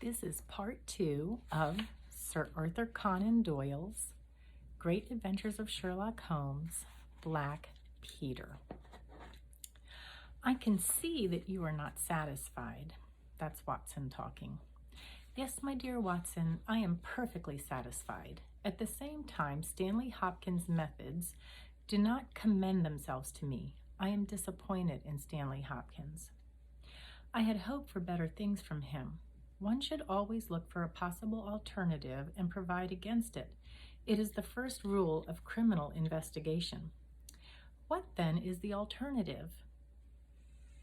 This is part 2 of Sir Arthur Conan Doyle's Great Adventures of Sherlock Holmes, Black Peter. I can see that you are not satisfied. That's Watson talking. Yes, my dear Watson, I am perfectly satisfied. At the same time, Stanley Hopkins' methods do not commend themselves to me. I am disappointed in Stanley Hopkins. I had hoped for better things from him. One should always look for a possible alternative and provide against it. It is the first rule of criminal investigation. What then is the alternative?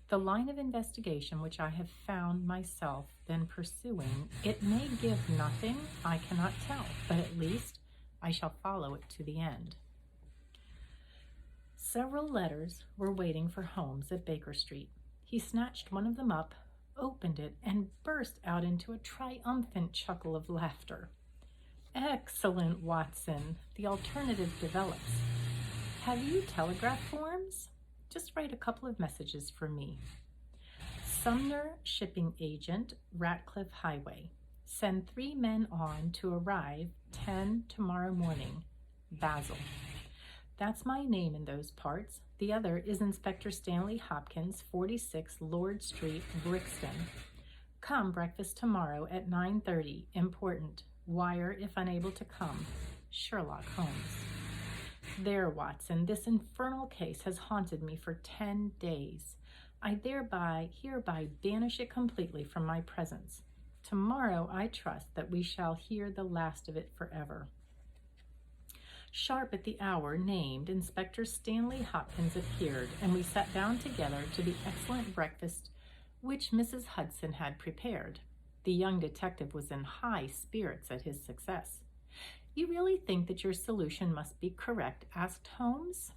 The line of investigation which I have found myself then pursuing, it may give nothing, I cannot tell, but at least I shall follow it to the end. Several letters were waiting for Holmes at Baker Street. He snatched one of them up, opened it, and burst out into a triumphant chuckle of laughter. Excellent, Watson. The alternative develops. Have you telegraph forms? Just write a couple of messages for me. Sumner Shipping Agent, Ratcliffe Highway. Send 3 men on to arrive 10 tomorrow morning. Basil. That's my name in those parts. The other is Inspector Stanley Hopkins, 46 Lord Street, Brixton. Come breakfast tomorrow at 9:30. Important. Wire if unable to come. Sherlock Holmes. There, Watson, this infernal case has haunted me for 10 days. I hereby banish it completely from my presence. Tomorrow I trust that we shall hear the last of it forever. Sharp at the hour named, Inspector Stanley Hopkins appeared, and we sat down together to the excellent breakfast which Mrs. Hudson had prepared. The young detective was in high spirits at his success. You really think that your solution must be correct? Asked Holmes.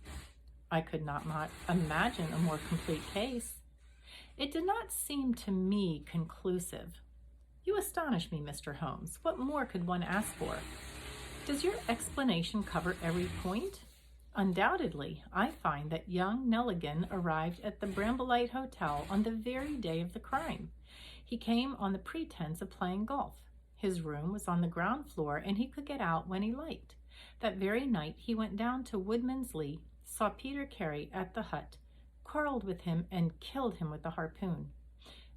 I could not imagine a more complete case. It did not seem to me conclusive. You astonish me, Mr. Holmes. What more could one ask for? Does your explanation cover every point? Undoubtedly. I find that young Nelligan arrived at the Brambleite Hotel on the very day of the crime. He came on the pretense of playing golf. His room was on the ground floor, and he could get out when he liked. That very night he went down to Woodman's Lee, saw Peter Carey at the hut, quarreled with him, and killed him with a harpoon.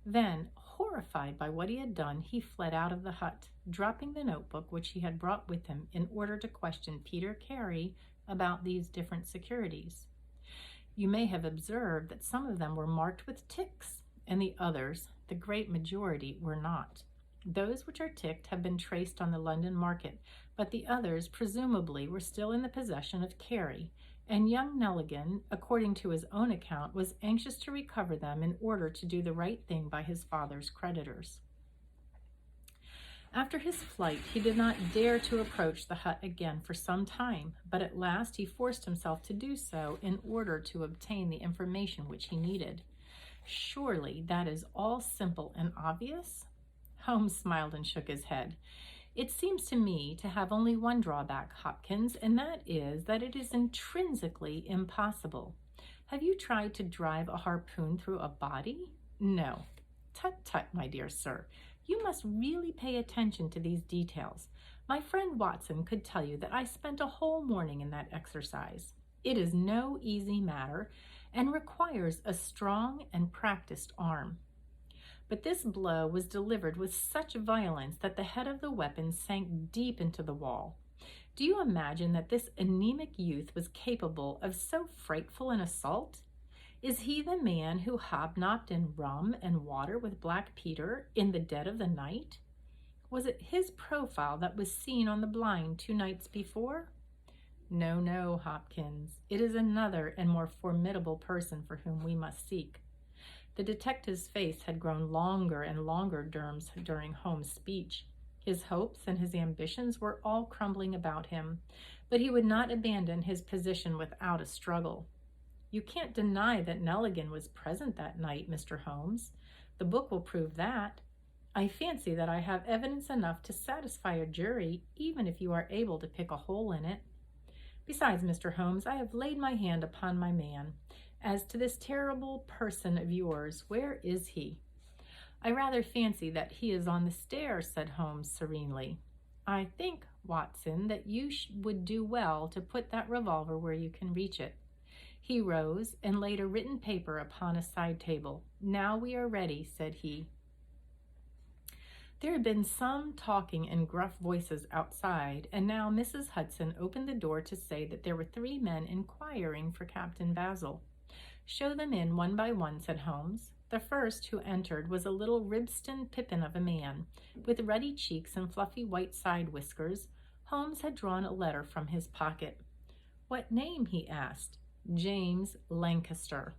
Then, horrified by what he had done, he fled out of the hut, dropping the notebook which he had brought with him in order to question Peter Carey about these different securities. You may have observed that some of them were marked with ticks, and the others, the great majority, were not. Those which are ticked have been traced on the London market, but the others presumably were still in the possession of Carey, and young Nelligan, according to his own account, was anxious to recover them in order to do the right thing by his father's creditors. After his flight, he did not dare to approach the hut again for some time, but at last he forced himself to do so in order to obtain the information which he needed. Surely that is all simple and obvious? Holmes smiled and shook his head. It seems to me to have only one drawback, Hopkins, and that is that it is intrinsically impossible. Have you tried to drive a harpoon through a body? No. Tut, tut, my dear sir. You must really pay attention to these details. My friend Watson could tell you that I spent a whole morning in that exercise. It is no easy matter and requires a strong and practiced arm. But this blow was delivered with such violence that the head of the weapon sank deep into the wall. Do you imagine that this anemic youth was capable of so frightful an assault? Is he the man who hobnobbed in rum and water with Black Peter in the dead of the night? Was it his profile that was seen on the blind 2 nights before? No, no, Hopkins. It is another and more formidable person for whom we must seek. The detective's face had grown longer and longer during Holmes' speech. His hopes and his ambitions were all crumbling about him, but he would not abandon his position without a struggle. You can't deny that Nelligan was present that night, Mr. Holmes. The book will prove that. I fancy that I have evidence enough to satisfy a jury, even if you are able to pick a hole in it. Besides, Mr. Holmes, I have laid my hand upon my man. As to this terrible person of yours, where is he? I rather fancy that he is on the stairs, said Holmes serenely. I think, Watson, that you would do well to put that revolver where you can reach it. He rose and laid a written paper upon a side table. Now we are ready, said he. There had been some talking in gruff voices outside, and now Mrs. Hudson opened the door to say that there were 3 men inquiring for Captain Basil. Show them in one by one, said Holmes. The first who entered was a little Ribston Pippin of a man, with ruddy cheeks and fluffy white side whiskers. Holmes had drawn a letter from his pocket. What name? He asked. James Lancaster.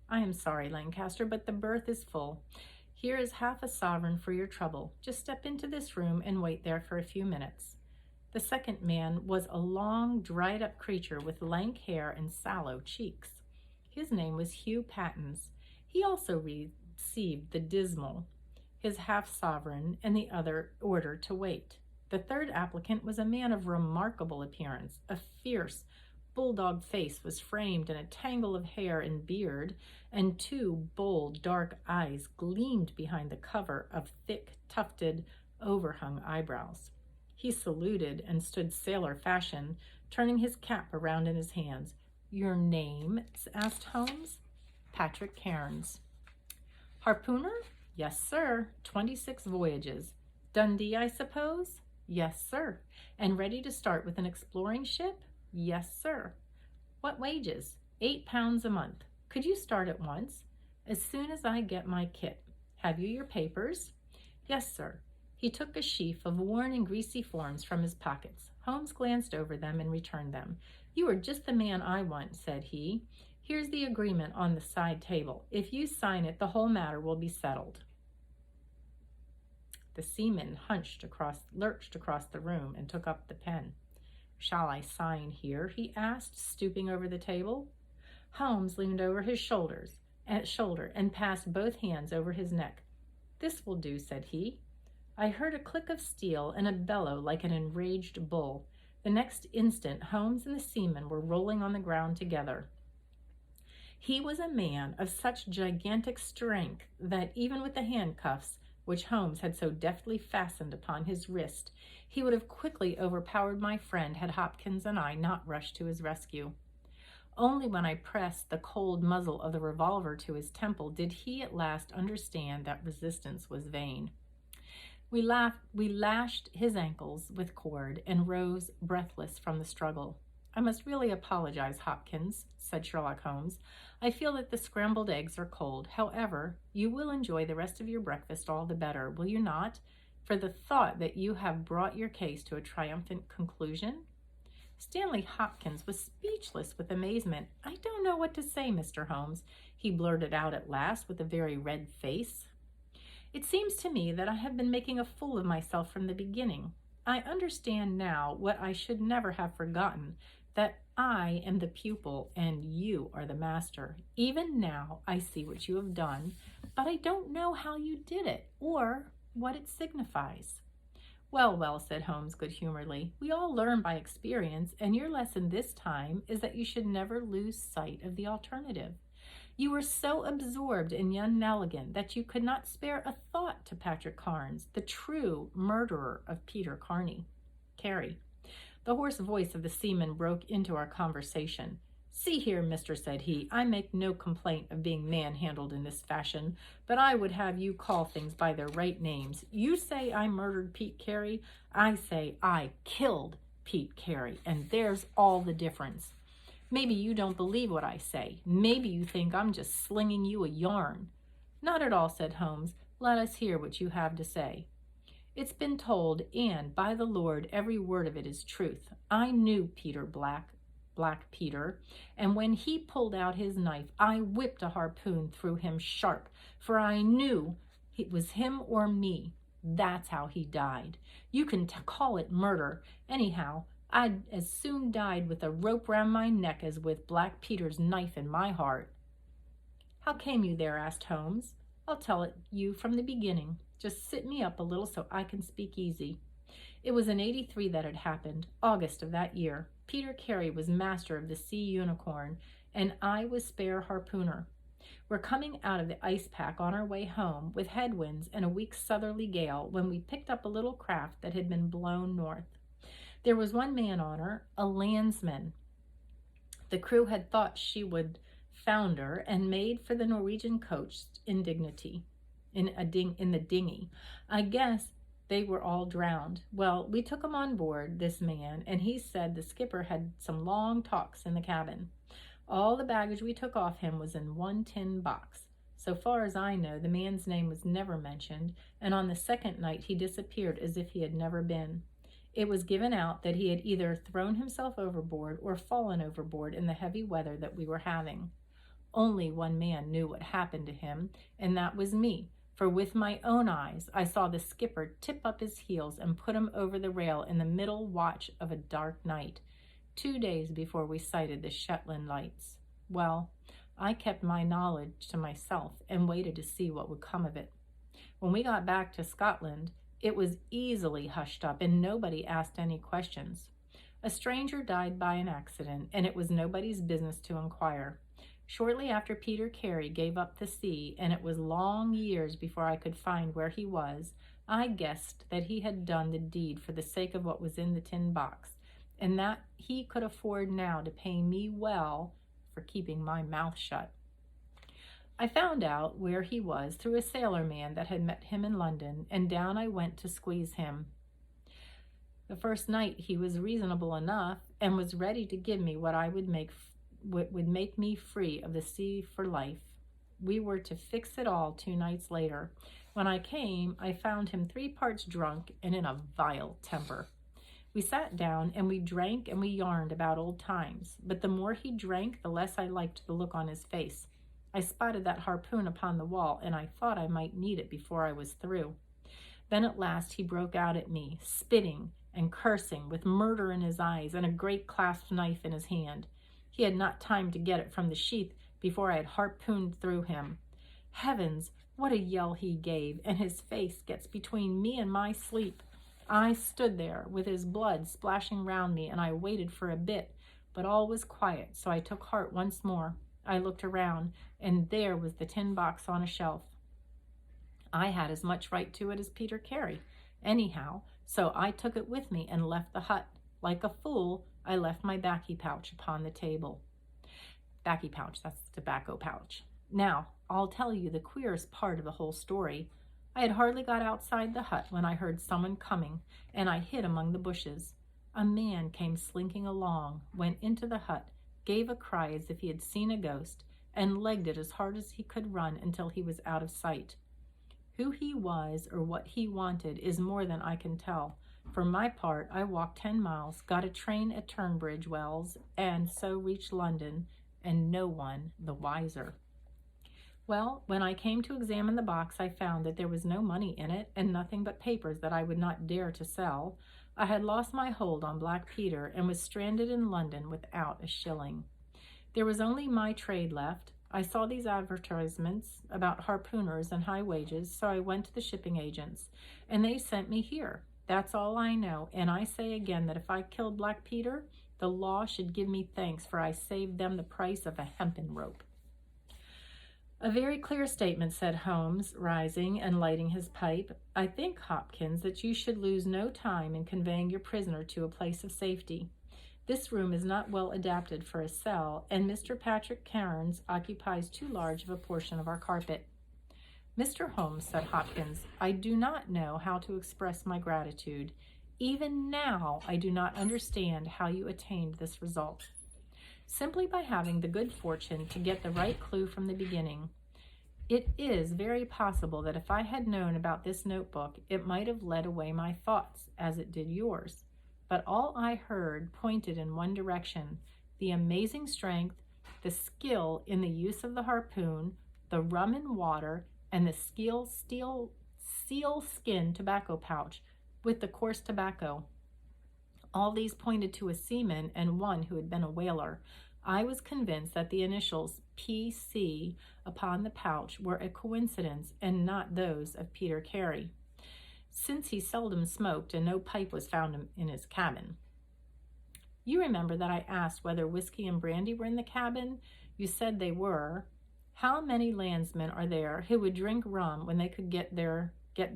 I am sorry, Lancaster, but the berth is full. Here is half a sovereign for your trouble. Just step into this room and wait there for a few minutes. The second man was a long, dried-up creature with lank hair and sallow cheeks. His name was Hugh Pattens. He also received the dismal, his half-sovereign, and the other order to wait. The third applicant was a man of remarkable appearance. A fierce, bulldog face was framed in a tangle of hair and beard, and 2 bold, dark eyes gleamed behind the cover of thick, tufted, overhung eyebrows. He saluted and stood sailor fashion, turning his cap around in his hands. Your name? Asked Holmes. Patrick Cairns. Harpooner? Yes, sir. 26 voyages. Dundee, I suppose? Yes, sir. And ready to start with an exploring ship? Yes, sir. What wages? £8 a month. Could you start at once? As soon as I get my kit. Have you your papers? Yes, sir. He took a sheaf of worn and greasy forms from his pockets. Holmes glanced over them and returned them. You are just the man I want, said he. Here's the agreement on the side table. If you sign it, the whole matter will be settled. The seaman lurched across the room and took up the pen. Shall I sign here? He asked, stooping over the table. Holmes leaned over his shoulder and passed both hands over his neck. This will do, said he. I heard a click of steel and a bellow like an enraged bull. The next instant, Holmes and the seaman were rolling on the ground together. He was a man of such gigantic strength that even with the handcuffs, which Holmes had so deftly fastened upon his wrist, he would have quickly overpowered my friend had Hopkins and I not rushed to his rescue. Only when I pressed the cold muzzle of the revolver to his temple did he at last understand that resistance was vain. We lashed his ankles with cord and rose breathless from the struggle. I must really apologize, Hopkins, said Sherlock Holmes. I feel that the scrambled eggs are cold. However, you will enjoy the rest of your breakfast all the better, will you not? For the thought that you have brought your case to a triumphant conclusion? Stanley Hopkins was speechless with amazement. I don't know what to say, Mr. Holmes, he blurted out at last with a very red face. It seems to me that I have been making a fool of myself from the beginning. I understand now what I should never have forgotten, that I am the pupil and you are the master. Even now I see what you have done, but I don't know how you did it or what it signifies. Well, well, said Holmes good-humoredly, we all learn by experience, and your lesson this time is that you should never lose sight of the alternative. You were so absorbed in young Nelligan that you could not spare a thought to Patrick Cairns, the true murderer of Peter Carey. The hoarse voice of the seaman broke into our conversation. See here, mister, said he, I make no complaint of being manhandled in this fashion, but I would have you call things by their right names. You say I murdered Pete Carey. I say I killed Pete Carey, and there's all the difference. Maybe you don't believe what I say. Maybe you think I'm just slinging you a yarn. Not at all, said Holmes. Let us hear what you have to say. It's been told, and by the Lord, every word of it is truth. I knew Peter Black Peter, and when he pulled out his knife, I whipped a harpoon through him sharp, for I knew it was him or me. That's how he died. You can call it murder. Anyhow, I'd as soon died with a rope round my neck as with Black Peter's knife in my heart. How came you there? Asked Holmes. I'll tell it you from the beginning. Just sit me up a little so I can speak easy. It was in '83 that it happened, August of that year. Peter Carey was master of the Sea Unicorn, and I was spare harpooner. We're coming out of the ice pack on our way home with headwinds and a weak southerly gale when we picked up a little craft that had been blown north. There was one man on her, a landsman. The crew had thought she would founder and made for the Norwegian coast in dignity, in the dinghy. I guess they were all drowned. Well, we took him on board, this man, and he said the skipper had some long talks in the cabin. All the baggage we took off him was in one tin box. So far as I know, the man's name was never mentioned, and on the second night he disappeared as if he had never been. It was given out that he had either thrown himself overboard or fallen overboard in the heavy weather that we were having. Only one man knew what happened to him, and that was me, for with my own eyes I saw the skipper tip up his heels and put him over the rail in the middle watch of a dark night, 2 days before we sighted the Shetland lights. Well, I kept my knowledge to myself and waited to see what would come of it. When we got back to Scotland, it was easily hushed up and nobody asked any questions. A stranger died by an accident, and it was nobody's business to inquire. Shortly after Peter Carey gave up the sea, and it was long years before I could find where he was, I guessed that he had done the deed for the sake of what was in the tin box, and that he could afford now to pay me well for keeping my mouth shut. I found out where he was through a sailor man that had met him in London, and down I went to squeeze him. The first night he was reasonable enough and was ready to give me what would make me free of the sea for life. We were to fix it all 2 nights later. When I came, I found him 3 parts drunk and in a vile temper. We sat down and we drank and we yarned about old times, but the more he drank, the less I liked the look on his face. I spotted that harpoon upon the wall, and I thought I might need it before I was through. Then at last he broke out at me, spitting and cursing, with murder in his eyes and a great clasp knife in his hand. He had not time to get it from the sheath before I had harpooned through him. Heavens, what a yell he gave, and his face gets between me and my sleep. I stood there with his blood splashing round me, and I waited for a bit, but all was quiet, so I took heart once more. I looked around, and there was the tin box on a shelf. I had as much right to it as Peter Carey, anyhow, so I took it with me and left the hut. Like a fool, I left my baccy pouch upon the table. Baccy pouch, that's the tobacco pouch. Now, I'll tell you the queerest part of the whole story. I had hardly got outside the hut when I heard someone coming, and I hid among the bushes. A man came slinking along, went into the hut, gave a cry as if he had seen a ghost, and legged it as hard as he could run until he was out of sight. Who he was or what he wanted is more than I can tell. For my part, I walked 10 miles, got a train at Turnbridge Wells, and so reached London, and no one the wiser. Well, when I came to examine the box, I found that there was no money in it and nothing but papers that I would not dare to sell. I had lost my hold on Black Peter and was stranded in London without a shilling. There was only my trade left. I saw these advertisements about harpooners and high wages, so I went to the shipping agents, and they sent me here. That's all I know, and I say again that if I killed Black Peter, the law should give me thanks, for I saved them the price of a hempen rope. A very clear statement, said Holmes, rising and lighting his pipe. I think, Hopkins, that you should lose no time in conveying your prisoner to a place of safety. This room is not well adapted for a cell, and Mr. Patrick Cairns occupies too large of a portion of our carpet. Mr. Holmes, said Hopkins, I do not know how to express my gratitude. Even now, I do not understand how you attained this result. Simply by having the good fortune to get the right clue from the beginning. It is very possible that if I had known about this notebook, it might have led away my thoughts, as it did yours. But all I heard pointed in one direction: the amazing strength, the skill in the use of the harpoon, the rum and water, and the sealskin tobacco pouch with the coarse tobacco. All these pointed to a seaman and one who had been a whaler. I was convinced that the initials P.C. upon the pouch were a coincidence and not those of Peter Carey, since he seldom smoked and no pipe was found in his cabin. You remember that I asked whether whiskey and brandy were in the cabin? You said they were. How many landsmen are there who would drink rum when they could get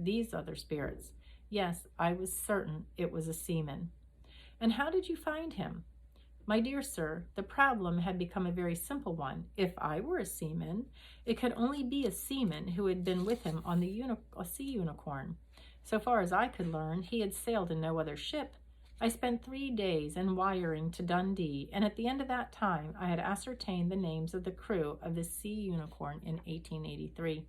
these other spirits? Yes, I was certain it was a seaman. And how did you find him? My dear sir, the problem had become a very simple one. If I were a seaman, it could only be a seaman who had been with him on a sea unicorn. So far as I could learn, he had sailed in no other ship. I spent 3 days in wiring to Dundee, and at the end of that time, I had ascertained the names of the crew of the Sea Unicorn in 1883.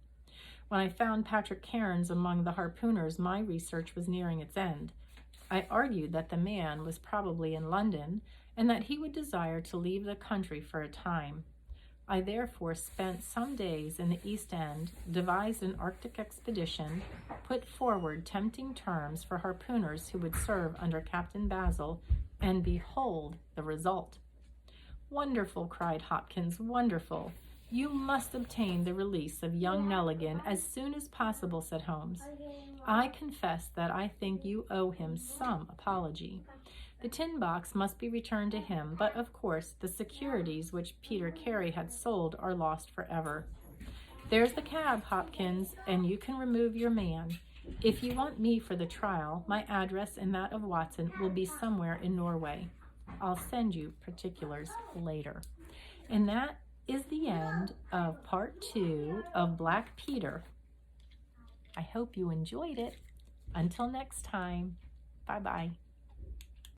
When I found Patrick Cairns among the harpooners, my research was nearing its end. I argued that the man was probably in London, and that he would desire to leave the country for a time. I therefore spent some days in the East End, devised an Arctic expedition, put forward tempting terms for harpooners who would serve under Captain Basil, and behold the result. Wonderful, cried Hopkins, wonderful. You must obtain the release of young Nelligan as soon as possible, said Holmes. I confess that I think you owe him some apology. The tin box must be returned to him, but of course the securities which Peter Carey had sold are lost forever. There's the cab, Hopkins, and you can remove your man. If you want me for the trial, my address and that of Watson will be somewhere in Norway. I'll send you particulars later. And that is the end of part 2 of Black Peter. I hope you enjoyed it. Until next time, bye-bye.